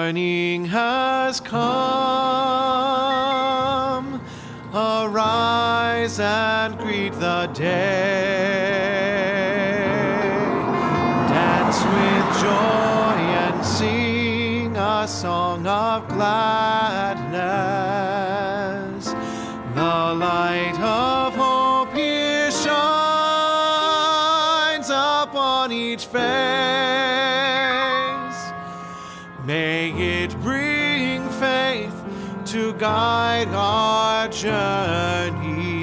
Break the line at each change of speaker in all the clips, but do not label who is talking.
morning has come. Arise and greet the day. Dance with joy and sing a song of gladness. The light of hope here shines upon each face. May it bring faith to guide our journey.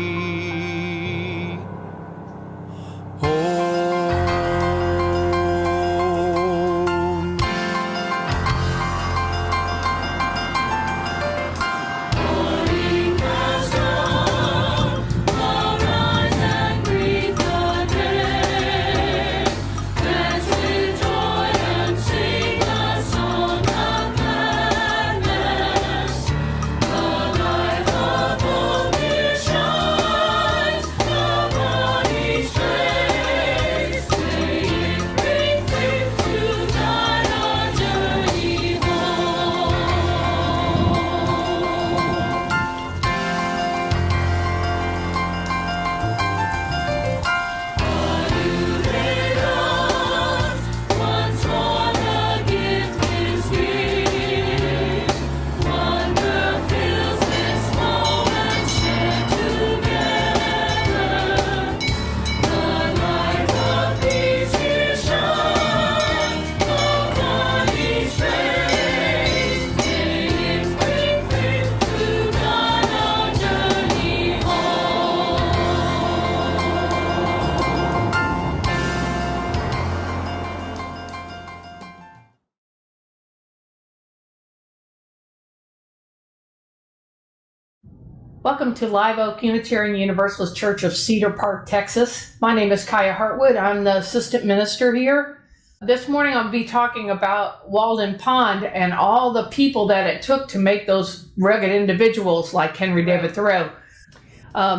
Welcome to Live Oak Unitarian Universalist Church of Cedar Park, Texas. My name is Kaya Hartwood. I'm the assistant minister here. This morning I'll be talking about Walden Pond and all the people that it took to make those rugged individuals like Henry David Thoreau.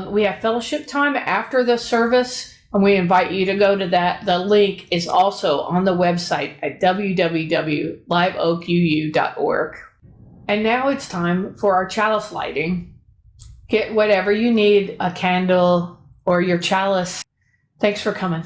We have fellowship time after the service, and we invite you to go to that. The link is also on the website at www.liveoakuu.org. And now it's time for our chalice lighting. Get whatever you need, a candle or your chalice. Thanks for coming.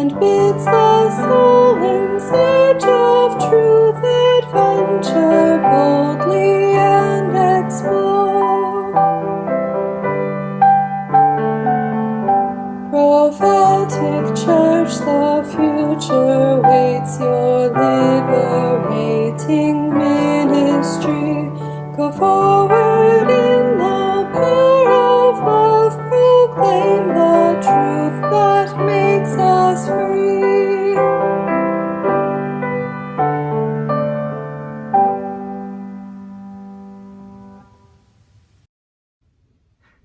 and bids the soul in search of truth adventure boldly and explore. Prophetic Church, the future waits your liberating ministry. Go forward in the power of love, proclaim the truth that makes us free.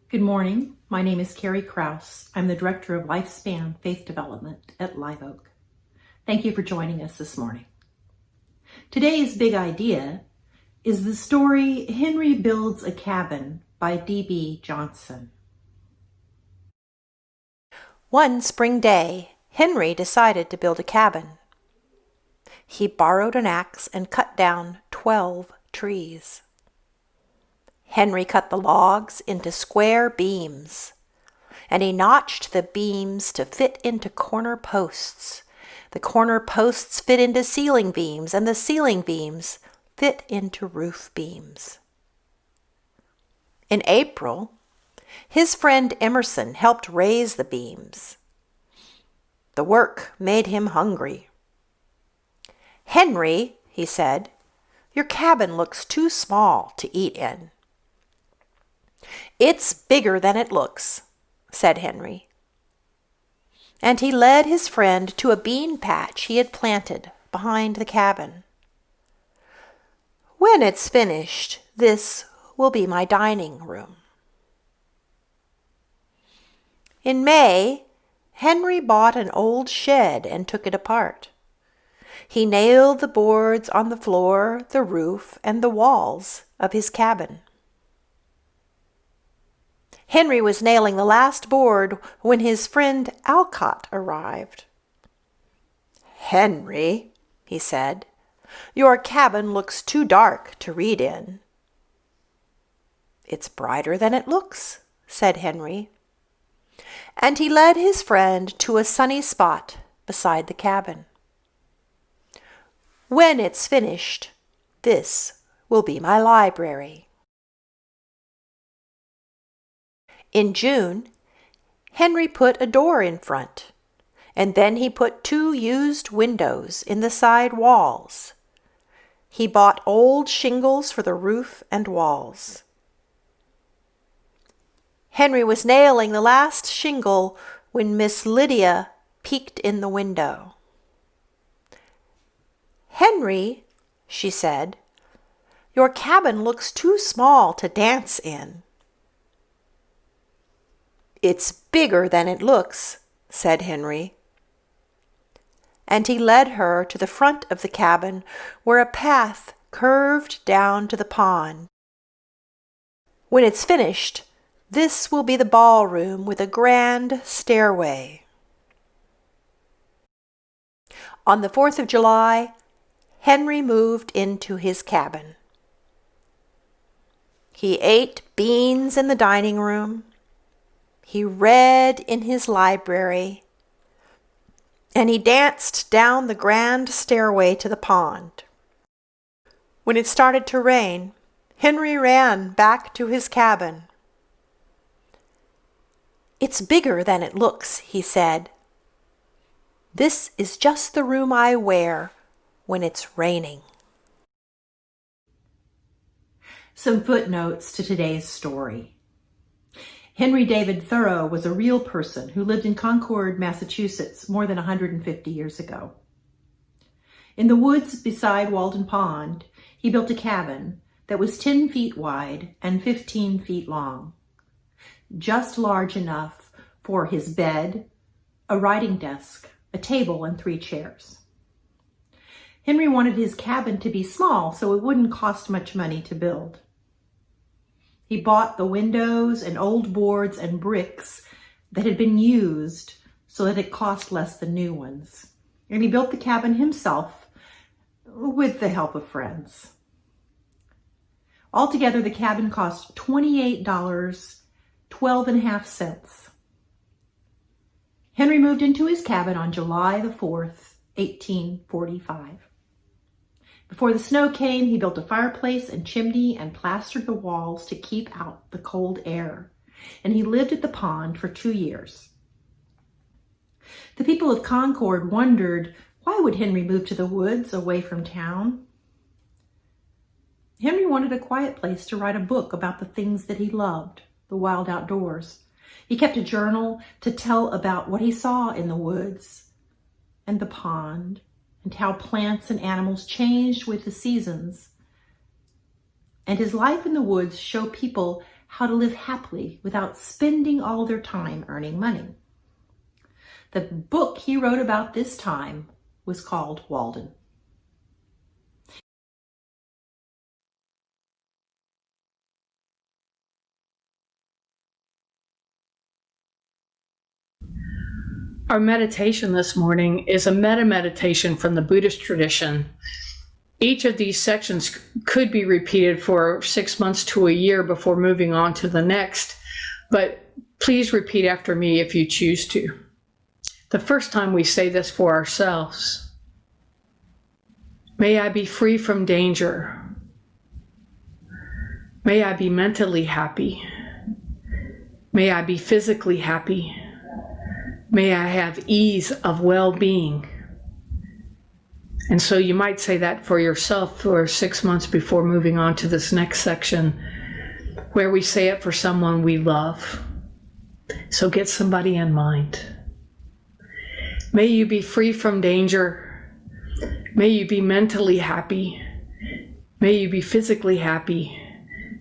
Good morning. My name is Carrie Krause. I'm the Director of Lifespan Faith Development at Live Oak. Thank you for joining us this morning. Today's big idea is the story Henry Builds a Cabin by D.B. Johnson.
One spring day, Henry decided to build a cabin. He borrowed an axe and cut down 12 trees. Henry cut the logs into square beams, and he notched the beams to fit into corner posts. The corner posts fit into ceiling beams, and the ceiling beams fit into roof beams. In April, his friend Emerson helped raise the beams. The work made him hungry. "Henry," he said, "your cabin looks too small to eat in." "It's bigger than it looks," said Henry. And he led his friend to a bean patch he had planted behind the cabin. "When it's finished, this will be my dining room." In May, Henry bought an old shed and took it apart. He nailed the boards on the floor, the roof, and the walls of his cabin. Henry was nailing the last board when his friend Alcott arrived. "Henry," he said, "your cabin looks too dark to read in." "It's brighter than it looks," said Henry. And he led his friend to a sunny spot beside the cabin. "When it's finished, this will be my library." In June, Henry put a door in front, and then he put 2 used windows in the side walls. He bought old shingles for the roof and walls. Henry was nailing the last shingle when Miss Lydia peeked in the window. "Henry," she said, "your cabin looks too small to dance in." "It's bigger than it looks," said Henry. And he led her to the front of the cabin where a path curved down to the pond. "When it's finished, this will be the ballroom with a grand stairway." On the 4th of July, Henry moved into his cabin. He ate beans in the dining room. He read in his library, and he danced down the grand stairway to the pond. When it started to rain, Henry ran back to his cabin. "It's bigger than it looks," he said. "This is just the room I wear when it's raining."
Some footnotes to today's story. Henry David Thoreau was a real person who lived in Concord, Massachusetts, more than 150 years ago. In the woods beside Walden Pond, he built a cabin that was 10 feet wide and 15 feet long, just large enough for his bed, a writing desk, a table, and 3 chairs. Henry wanted his cabin to be small so it wouldn't cost much money to build. He bought the windows and old boards and bricks that had been used so that it cost less than new ones. And he built the cabin himself with the help of friends. Altogether, the cabin cost $28.12. Henry moved into his cabin on July the 4th, 1845. Before the snow came, he built a fireplace and chimney and plastered the walls to keep out the cold air, and he lived at the pond for 2 years. The people of Concord wondered, why would Henry move to the woods away from town? Henry wanted a quiet place to write a book about the things that he loved, the wild outdoors. He kept a journal to tell about what he saw in the woods and the pond and how plants and animals changed with the seasons. And his life in the woods showed people how to live happily without spending all their time earning money. The book he wrote about this time was called Walden.
Our meditation this morning is a meta-meditation from the Buddhist tradition. Each of these sections could be repeated for 6 months to a year before moving on to the next, but please repeat after me if you choose to. The first time we say this for ourselves. May I be free from danger. May I be mentally happy. May I be physically happy. May I have ease of well-being. And so you might say that for yourself for 6 months before moving on to this next section, where we say it for someone we love. So get somebody in mind. May you be free from danger. May you be mentally happy. May you be physically happy.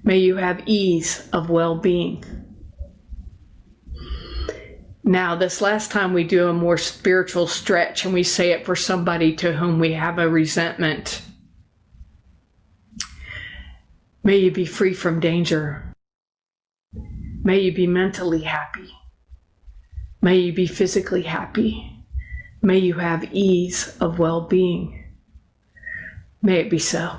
May you have ease of well-being. Now, this last time we do a more spiritual stretch and we say it for somebody to whom we have a resentment. May you be free from danger. May you be mentally happy. May you be physically happy. May you have ease of well-being. May it be so.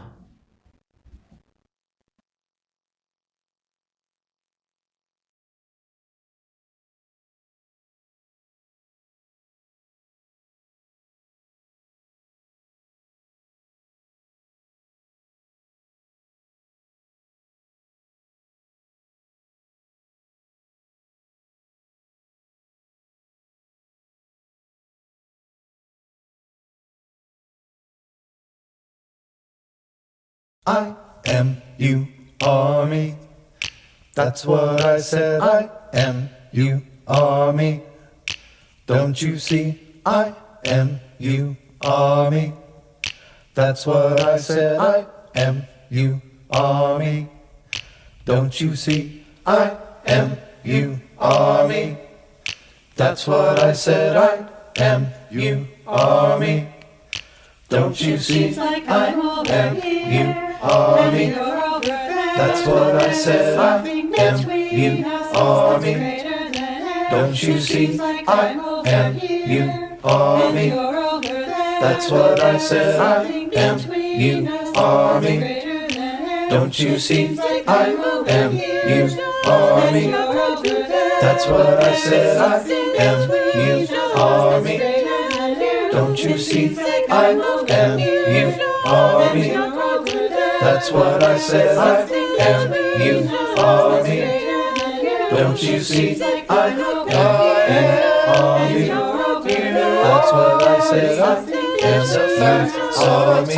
I am you are me. That's what I said. I am you are me. Don't you see? I am you are me. That's what I said. I am you are me. Don't you see? I am you are me. That's what I said. I am you are me. Don't you see? I am you are me. That's what I said. I am you are me. Don't you see? I am you are me. That's what I said. I am you are me. Don't you see? I am you are me. That's what I said. I am you are me. Don't you see? I am you are me. That's what I said. I am you are me. Don't you see? I am you are me. That's what I said. I am you are me.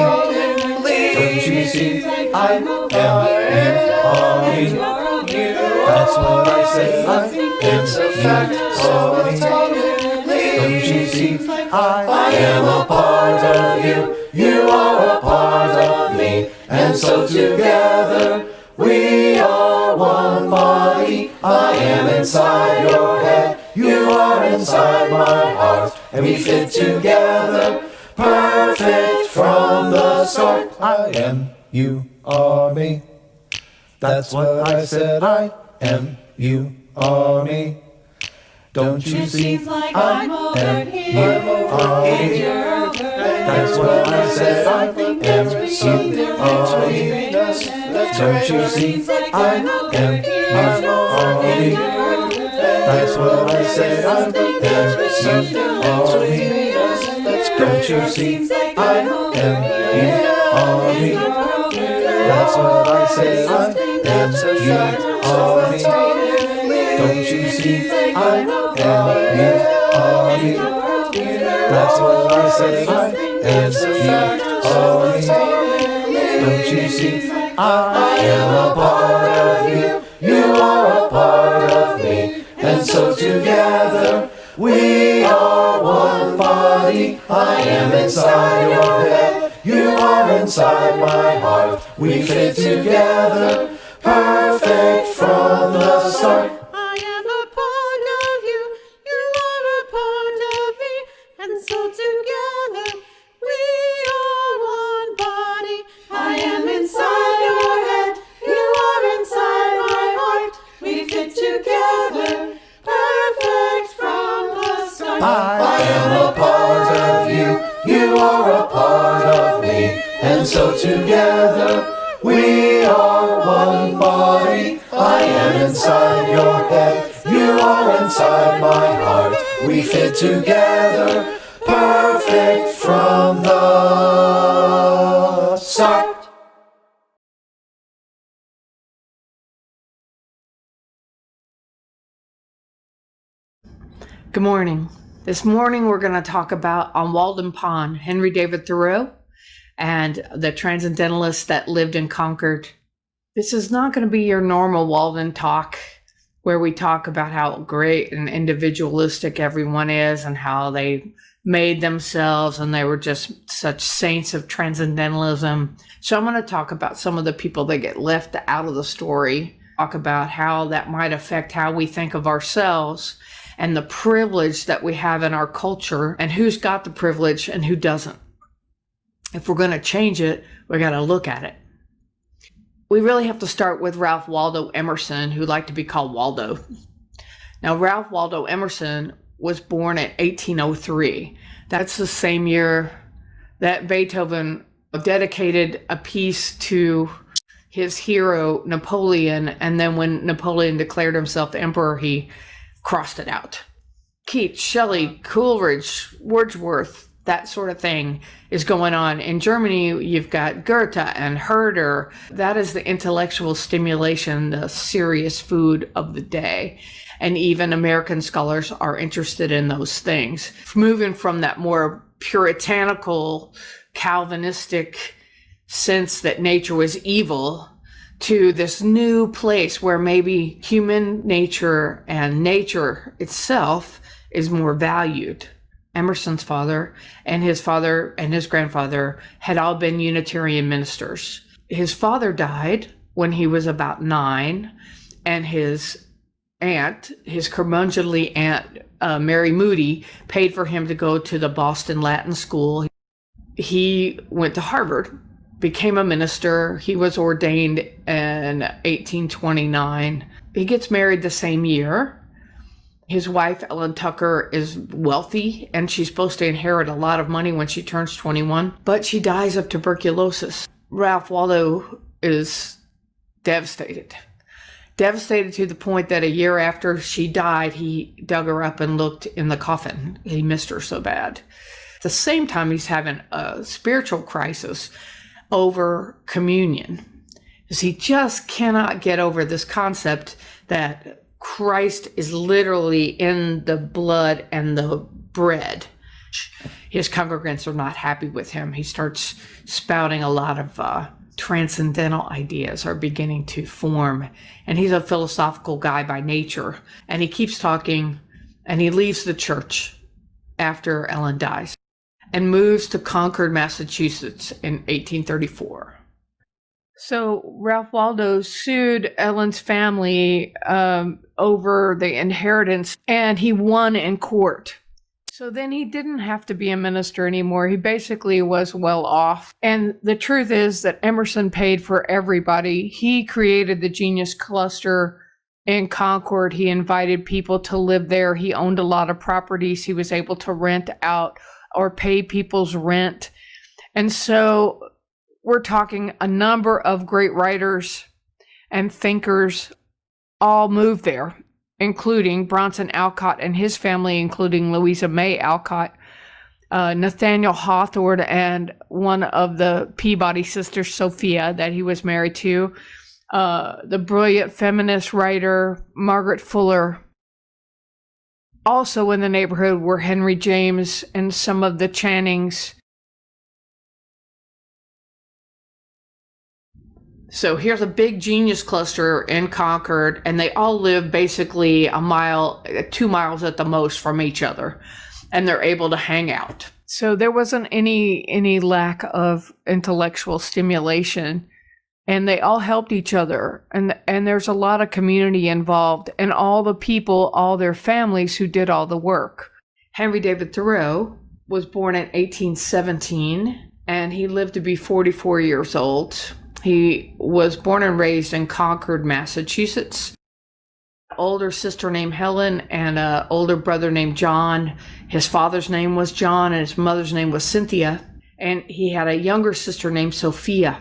Don't you see? I am you are me. That's what I said. I am you are me. Don't you see? I am a part of you. You are a part of me. And so together we are one body. I am inside your head. You are inside my heart. And we fit together perfect from the start. I am, you are me. That's what I said. I am, you are me. Don't you see? I am, you are me. That's what I said. I am, you are me. Don't you see? I am, you are me. That's what I said, I am you are me. Don't you see, I am you are me. That's what I said, I am you are me. Don't you see, I am you are me. That's what I said, I am you are me. Don't you see, I am a part of you, you are a part of me, and so together we are one body. I am inside your head, you are inside my heart. We fit together, perfect from the start.
I am a part of you, you are a part of me, and so together we are one body. I am inside your head, you are inside my heart. We fit together, perfect from the start.
I am a part of you, you are a part of me, and so together we are one body. I am inside your head, you are inside my heart. We fit together, perfect from the start.
Good morning. This morning we're going to talk about on Walden Pond, Henry David Thoreau and the transcendentalists that lived in Concord. This is not going to be your normal Walden talk where we talk about how great and individualistic everyone is and how they made themselves and they were just such saints of transcendentalism. So I'm going to talk about some of the people that get left out of the story, talk about how that might affect how we think of ourselves and the privilege that we have in our culture and who's got the privilege and who doesn't. If we're going to change it, we got to look at it. We really have to start with Ralph Waldo Emerson, who liked to be called Waldo. Now, Ralph Waldo Emerson was born in 1803. That's the same year that Beethoven dedicated a piece to his hero, Napoleon. And then when Napoleon declared himself emperor, he crossed it out. Keats, Shelley, Coleridge, Wordsworth, that sort of thing is going on. In Germany, you've got Goethe and Herder. That is the intellectual stimulation, the serious food of the day. And even American scholars are interested in those things. Moving from that more puritanical, Calvinistic sense that nature was evil to this new place where maybe human nature and nature itself is more valued. Emerson's father and his grandfather had all been Unitarian ministers. His father died when he was about 9, and his aunt, his curmudgeonly aunt, Mary Moody, paid for him to go to the Boston Latin School. He went to Harvard, became a minister. He was ordained in 1829. He gets married the same year. His wife, Ellen Tucker, is wealthy, and she's supposed to inherit a lot of money when she turns 21, but she dies of tuberculosis. Ralph Waldo is devastated to the point that a year after she died, he dug her up and looked in the coffin. He missed her so bad. At the same time, he's having a spiritual crisis over communion, because he just cannot get over this concept that Christ is literally in the blood and the bread. His congregants are not happy with him. He starts spouting a lot of transcendental ideas are beginning to form. And he's a philosophical guy by nature. And he keeps talking, and he leaves the church after Ellen dies and moves to Concord, Massachusetts in 1834. So Ralph Waldo sued Ellen's family over the inheritance, and he won in court. So then he didn't have to be a minister anymore. He basically was well off. And the truth is that Emerson paid for everybody. He created the Genius Cluster in Concord. He invited people to live there. He owned a lot of properties. He was able to rent out or pay people's rent. And so we're talking a number of great writers and thinkers all moved there including Bronson Alcott and his family, including Louisa May Alcott, Nathaniel Hawthorne, and one of the Peabody sisters, Sophia, that he was married to, the brilliant feminist writer Margaret Fuller. Also in the neighborhood were Henry James and some of the Channings. So here's a big genius cluster in Concord, and they all live basically a mile, 2 miles at the most from each other, and they're able to hang out. So there wasn't any lack of intellectual stimulation, and they all helped each other, and there's a lot of community involved, and all the people, all their families who did all the work. Henry David Thoreau was born in 1817, and he lived to be 44 years old. He was born and raised in Concord, Massachusetts. Older sister named Helen and an older brother named John. His father's name was John and his mother's name was Cynthia. And he had a younger sister named Sophia.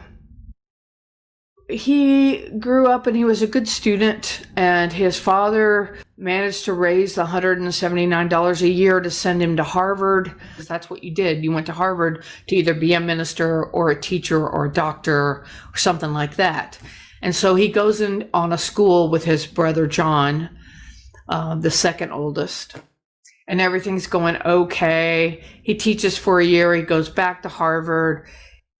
He grew up and he was a good student, and his father managed to raise the $179 a year to send him to Harvard. That's what you did. You went to Harvard to either be a minister or a teacher or a doctor or something like that. And so he goes in on a school with his brother John, the second oldest, and everything's going okay. He teaches for a year. He goes back to Harvard.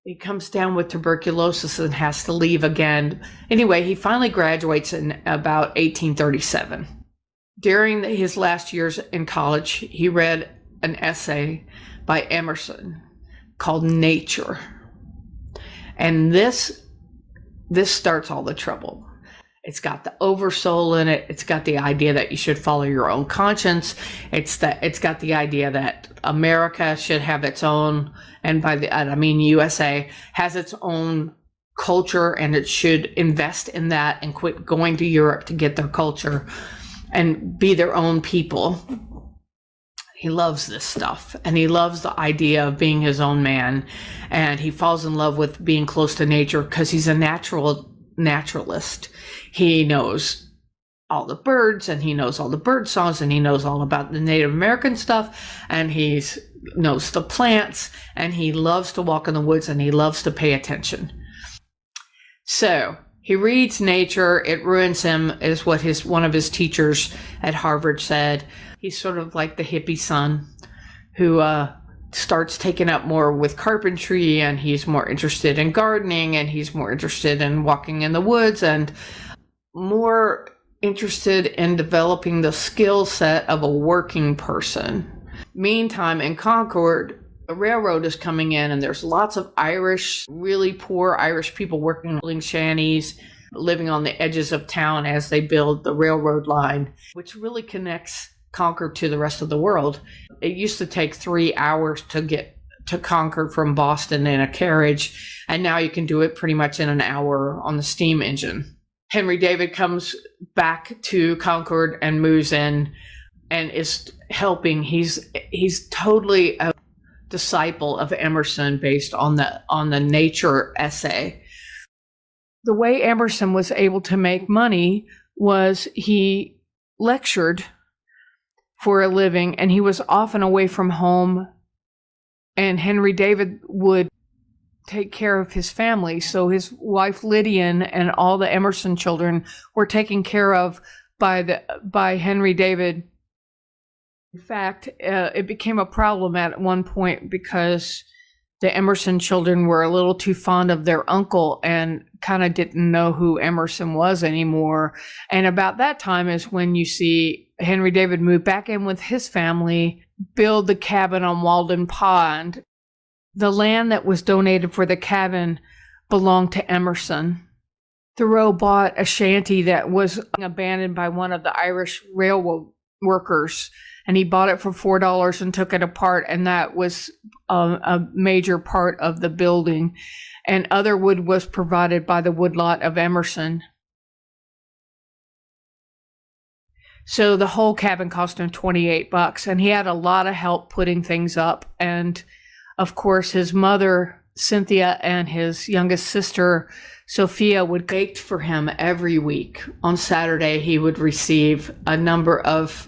He comes down with tuberculosis and has to leave again. Anyway, he finally graduates in about 1837. During his last years in college, he read an essay by Emerson called Nature. And this starts all the trouble. It's got the oversoul in it. It's got the idea that you should follow your own conscience. It's got the idea that America should have its own, and by the I mean USA has its own culture, and it should invest in that and quit going to Europe to get their culture and be their own people. He loves this stuff, and he loves the idea of being his own man, and he falls in love with being close to nature because he's a naturalist. He knows all the birds, and he knows all the bird songs, and he knows all about the Native American stuff, and he knows the plants, and he loves to walk in the woods, and he loves to pay attention. So he reads Nature. It ruins him, is what one of his teachers at Harvard said. He's sort of like the hippie son who starts taking up more with carpentry, and he's more interested in gardening, and he's more interested in walking in the woods, and more interested in developing the skill set of a working person. Meantime, in Concord, a railroad is coming in, and there's lots of Irish, really poor Irish people working in shanties, living on the edges of town as they build the railroad line, which really connects Concord to the rest of the world. It used to take 3 hours to get to Concord from Boston in a carriage, and now you can do it pretty much in an hour on the steam engine. Henry David comes back to Concord and moves in and is helping. He's totally a disciple of Emerson based on the Nature essay. The way Emerson was able to make money was he lectured for a living, and he was often away from home, and Henry David would take care of his family. So his wife Lydian and all the Emerson children were taken care of by Henry David. In fact, it became a problem at one point because the Emerson children were a little too fond of their uncle and kind of didn't know who Emerson was anymore. And about that time is when you see Henry David move back in with his family, build the cabin on Walden Pond. The land that was donated for the cabin belonged to Emerson. Thoreau bought a shanty that was abandoned by one of the Irish railroad workers, and he bought it for $4 and took it apart, and that was a major part of the building. And other wood was provided by the woodlot of Emerson. So the whole cabin cost him $28, and he had a lot of help putting things up. And of course, his mother Cynthia and his youngest sister, Sophia, would bake for him every week. On Saturday, he would receive a number of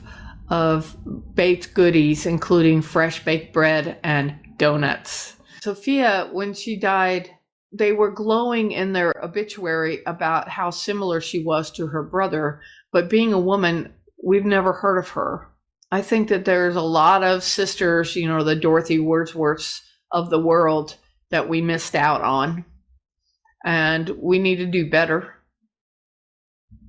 baked goodies, including fresh baked bread and donuts. Sophia, when she died, they were glowing in their obituary about how similar she was to her brother, but being a woman, we've never heard of her. I think that there's a lot of sisters, the Dorothy Wordsworths of the world that we missed out on, and we need to do better.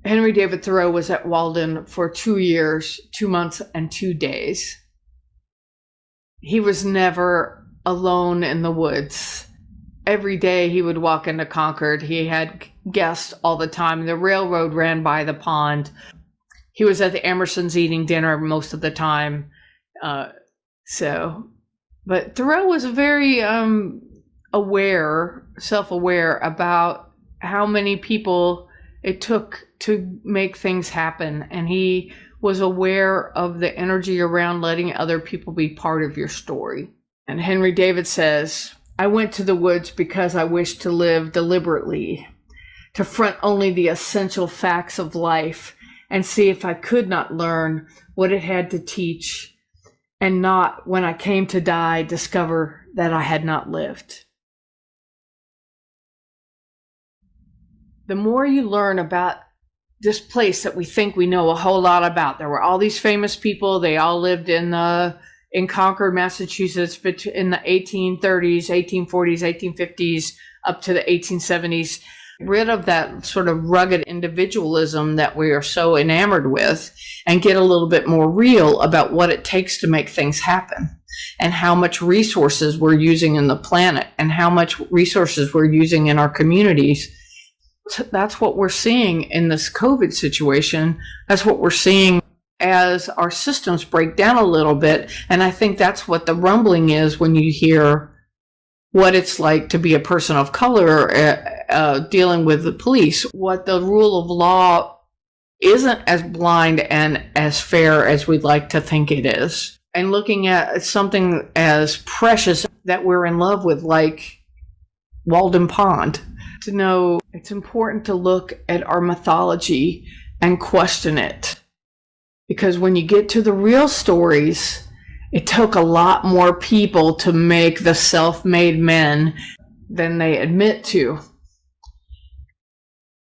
Henry David Thoreau was at Walden for 2 years, 2 months, and 2 days. He was never alone in the woods. Every day he would walk into Concord. He had guests all the time. The railroad ran by the pond. He was at the Emersons eating dinner most of the time. But Thoreau was very self-aware about how many people it took to make things happen. And he was aware of the energy around letting other people be part of your story. And Henry David says, "I went to the woods because I wished to live deliberately, to front only the essential facts of life and see if I could not learn what it had to teach, and not, when I came to die, discover that I had not lived." The more you learn about this place that we think we know a whole lot about, there were all these famous people. They all lived in Concord, Massachusetts, in the 1830s, 1840s, 1850s, up to the 1870s. Rid of that sort of rugged individualism that we are so enamored with, and get a little bit more real about what it takes to make things happen, and how much resources we're using in the planet, and how much resources we're using in our communities. That's what we're seeing in this COVID situation. That's what we're seeing as our systems break down a little bit. And I think that's what the rumbling is when you hear what it's like to be a person of color dealing with the police, what the rule of law isn't as blind and as fair as we'd like to think it is. And looking at something as precious that we're in love with, like Walden Pond, to know it's important to look at our mythology and question it. Because when you get to the real stories, it took a lot more people to make the self-made men than they admit to.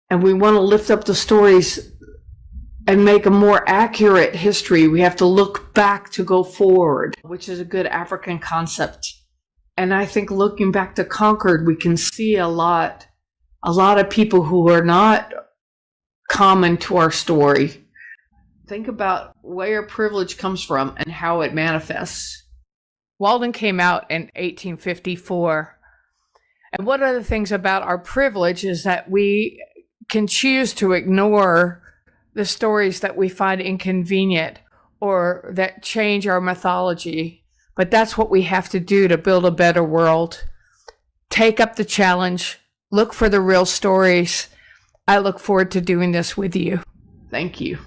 And we want to lift up the stories and make a more accurate history. We have to look back to go forward, which is a good African concept. And I think looking back to Concord, we can see a lot of people who are not common to our story. Think about where privilege comes from and how it manifests. Walden came out in 1854. And one of the things about our privilege is that we can choose to ignore the stories that we find inconvenient or that change our mythology. But that's what we have to do to build a better world. Take up the challenge. Look for the real stories. I look forward to doing this with you. Thank you.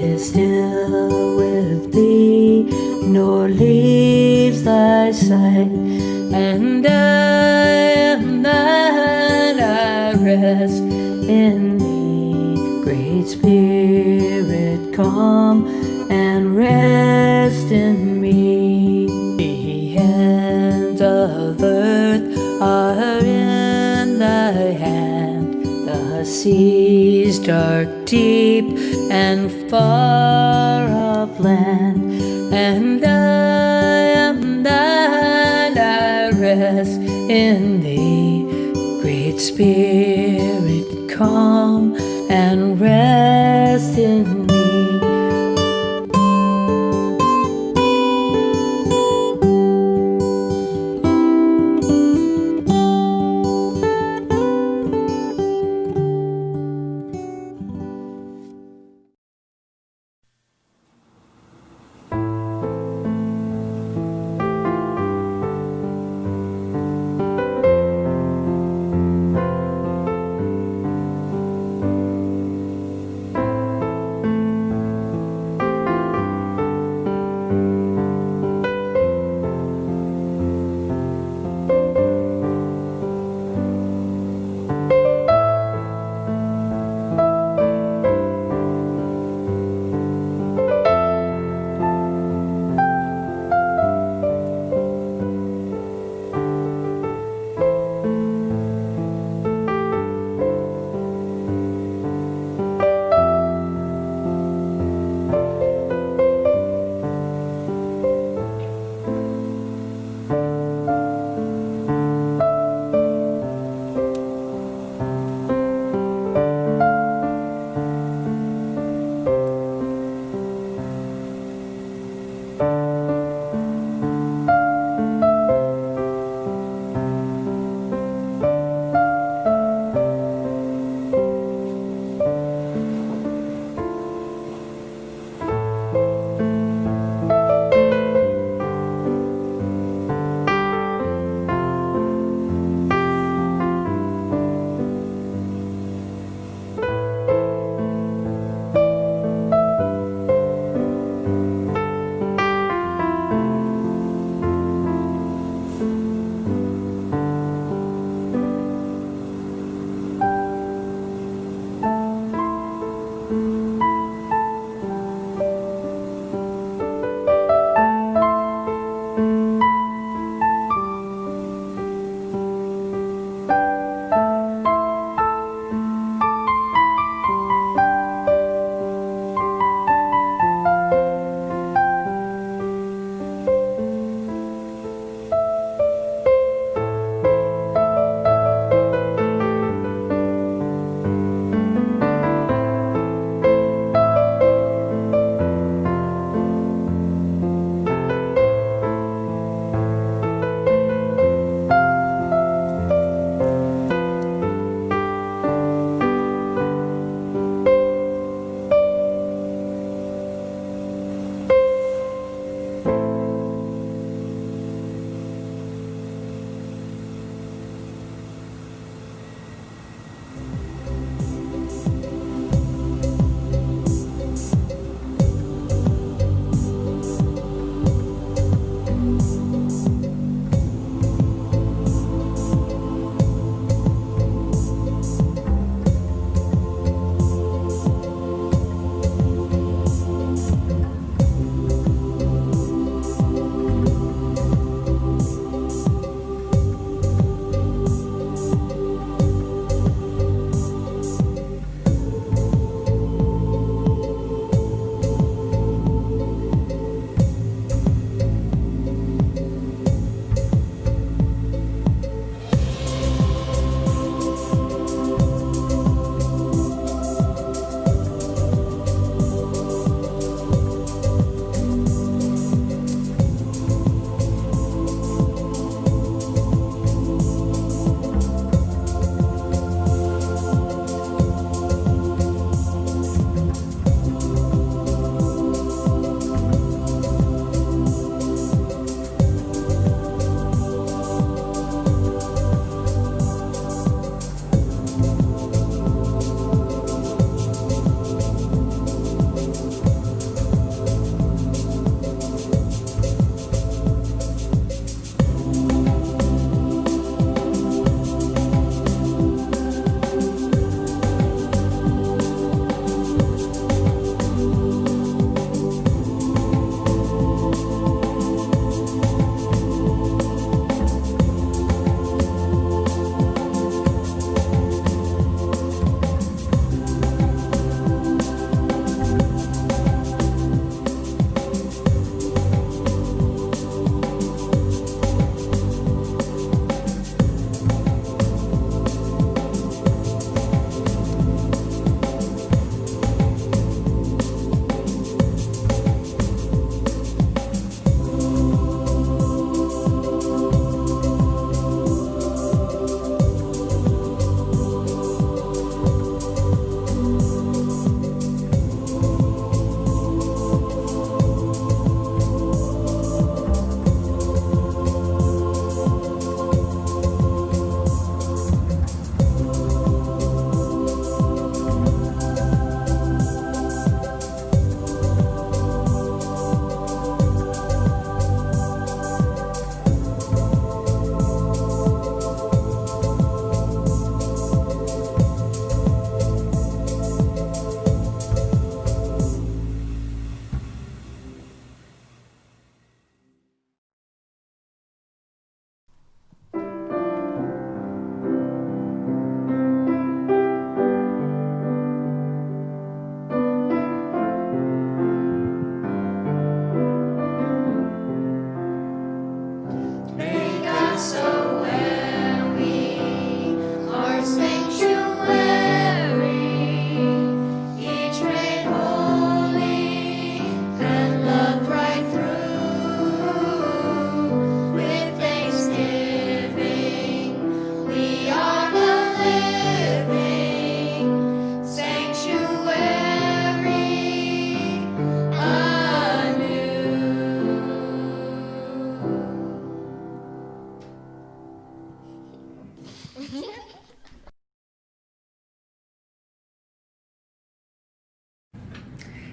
is still with thee, nor leaves thy sight. And I am thine, I rest in thee. Great Spirit, come and rest in me. The ends of earth are in thy hand, the seas dark, deep, and far off land. And I am thine, I rest in thee. Great Spirit, come and rest in me.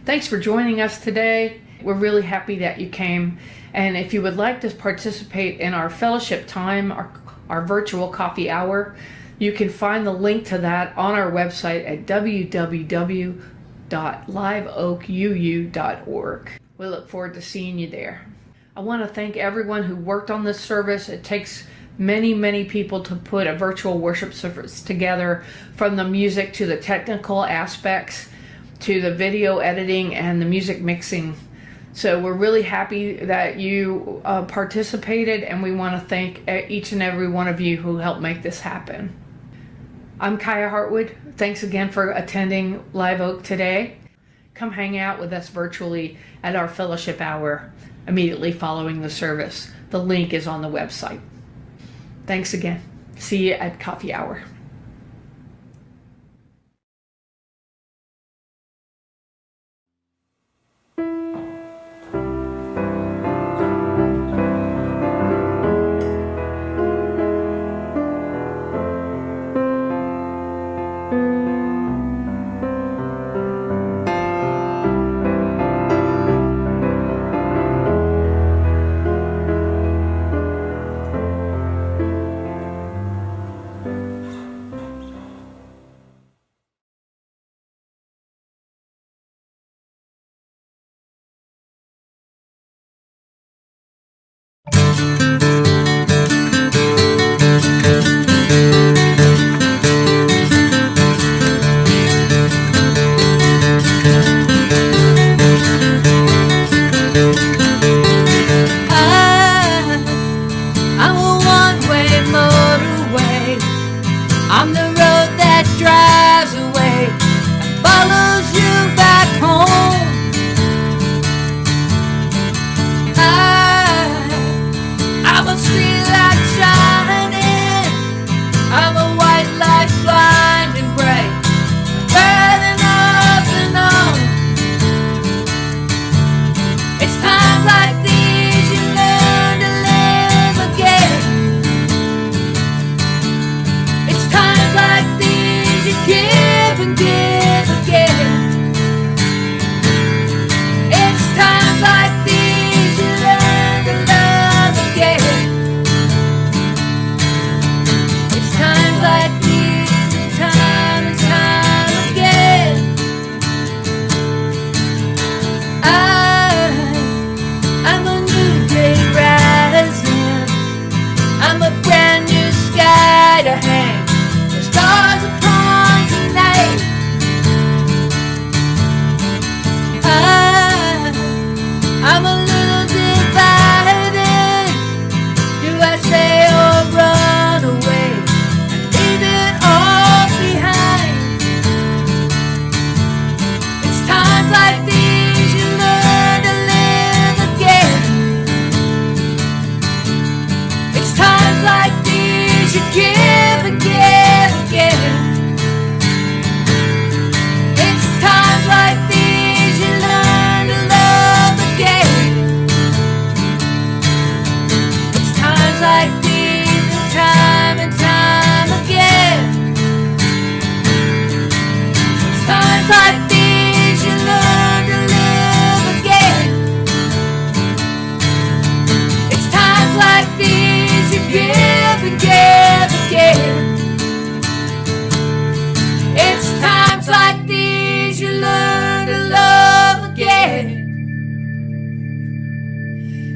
Thanks for joining us today. We're really happy that you came. And if you would like to participate in our fellowship time, our virtual coffee hour, you can find the link to that on our website at www.liveoakuu.org. We look forward to seeing you there. I want to thank everyone who worked on this service. It takes many people to put a virtual worship service together, from the music to the technical aspects to the video editing and the music mixing. So we're really happy that you participated, and we want to thank each and every one of you who helped make this happen. I'm Kaya Hartwood. Thanks again for attending Live Oak today. Come hang out with us virtually at our fellowship hour immediately following the service. The link is on the website. Thanks again. See you at coffee hour.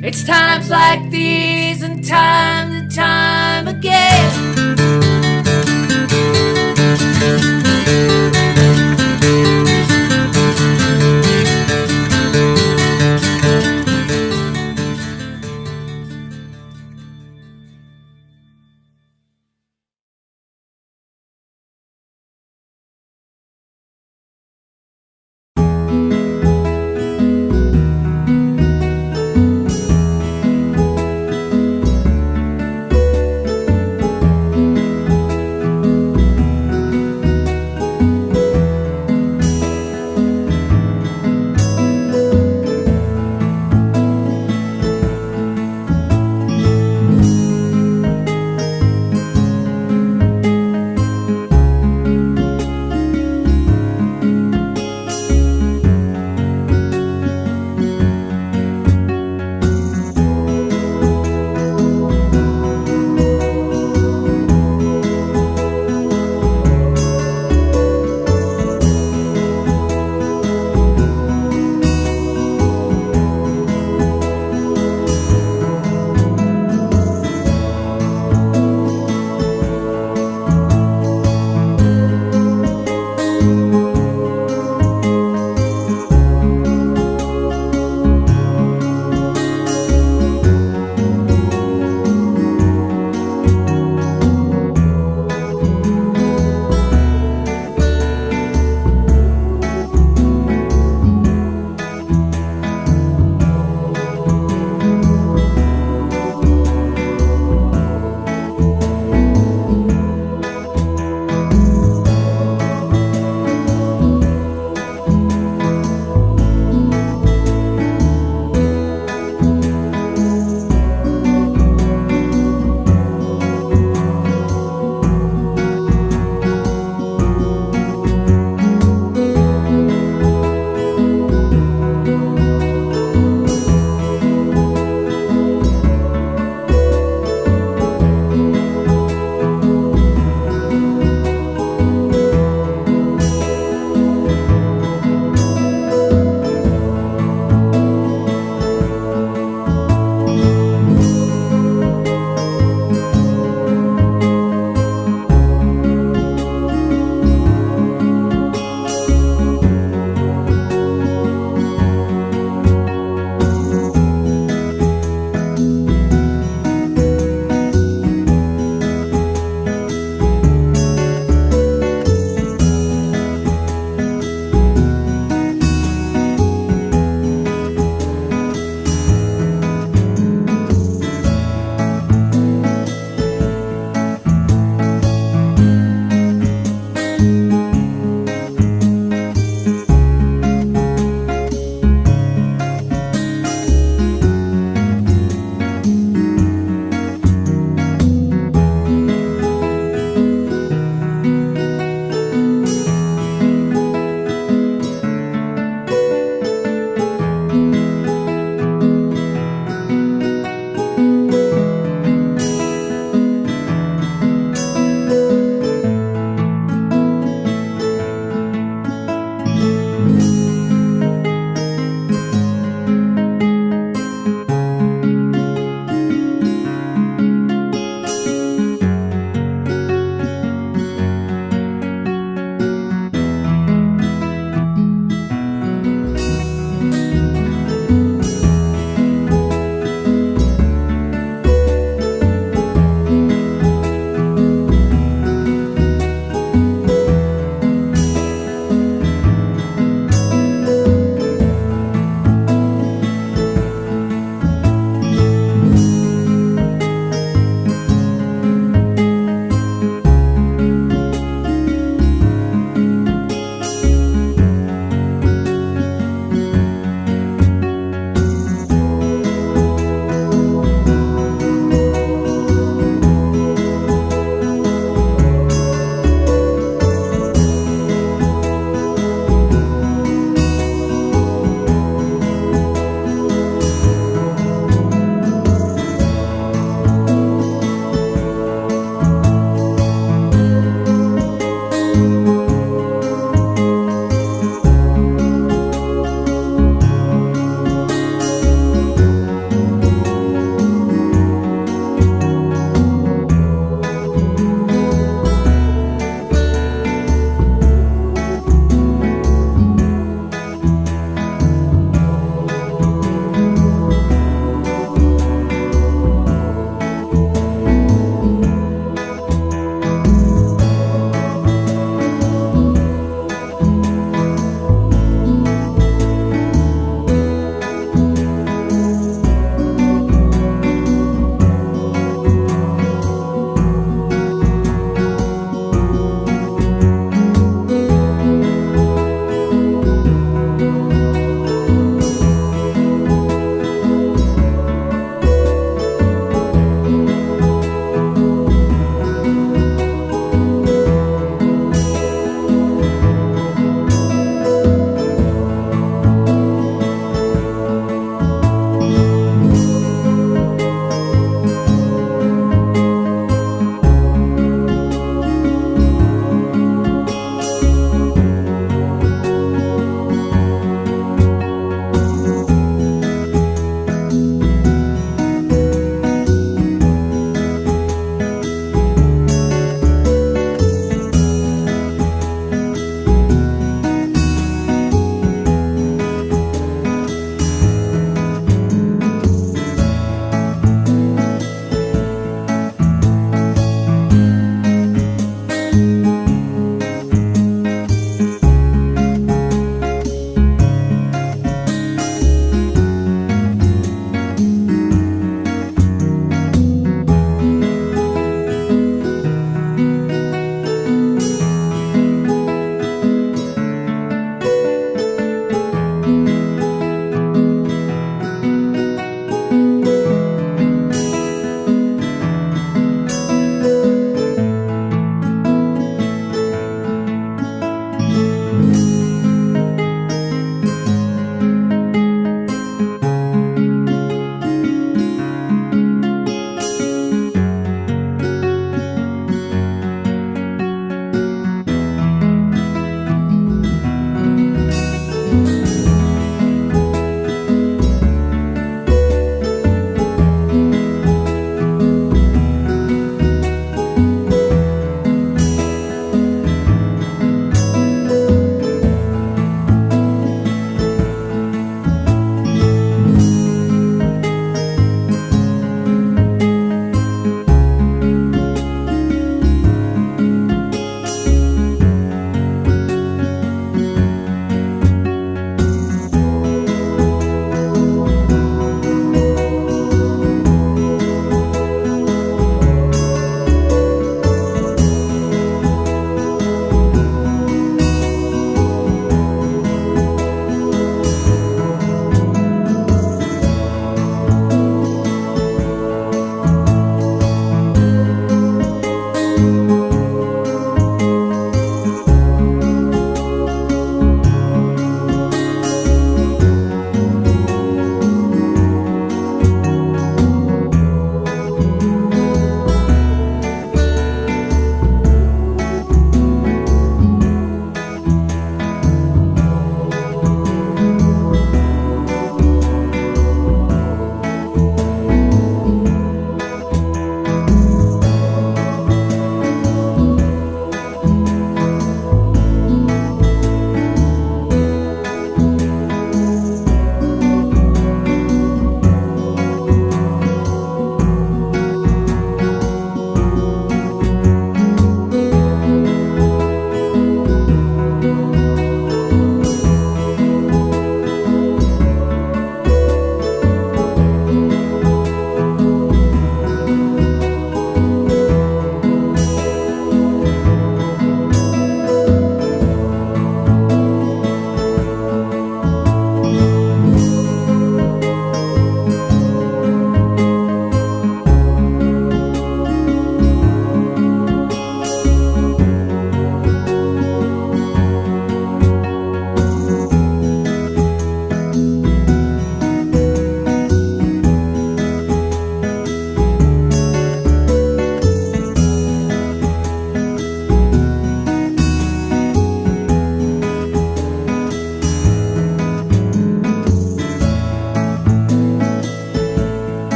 It's times like these and time again.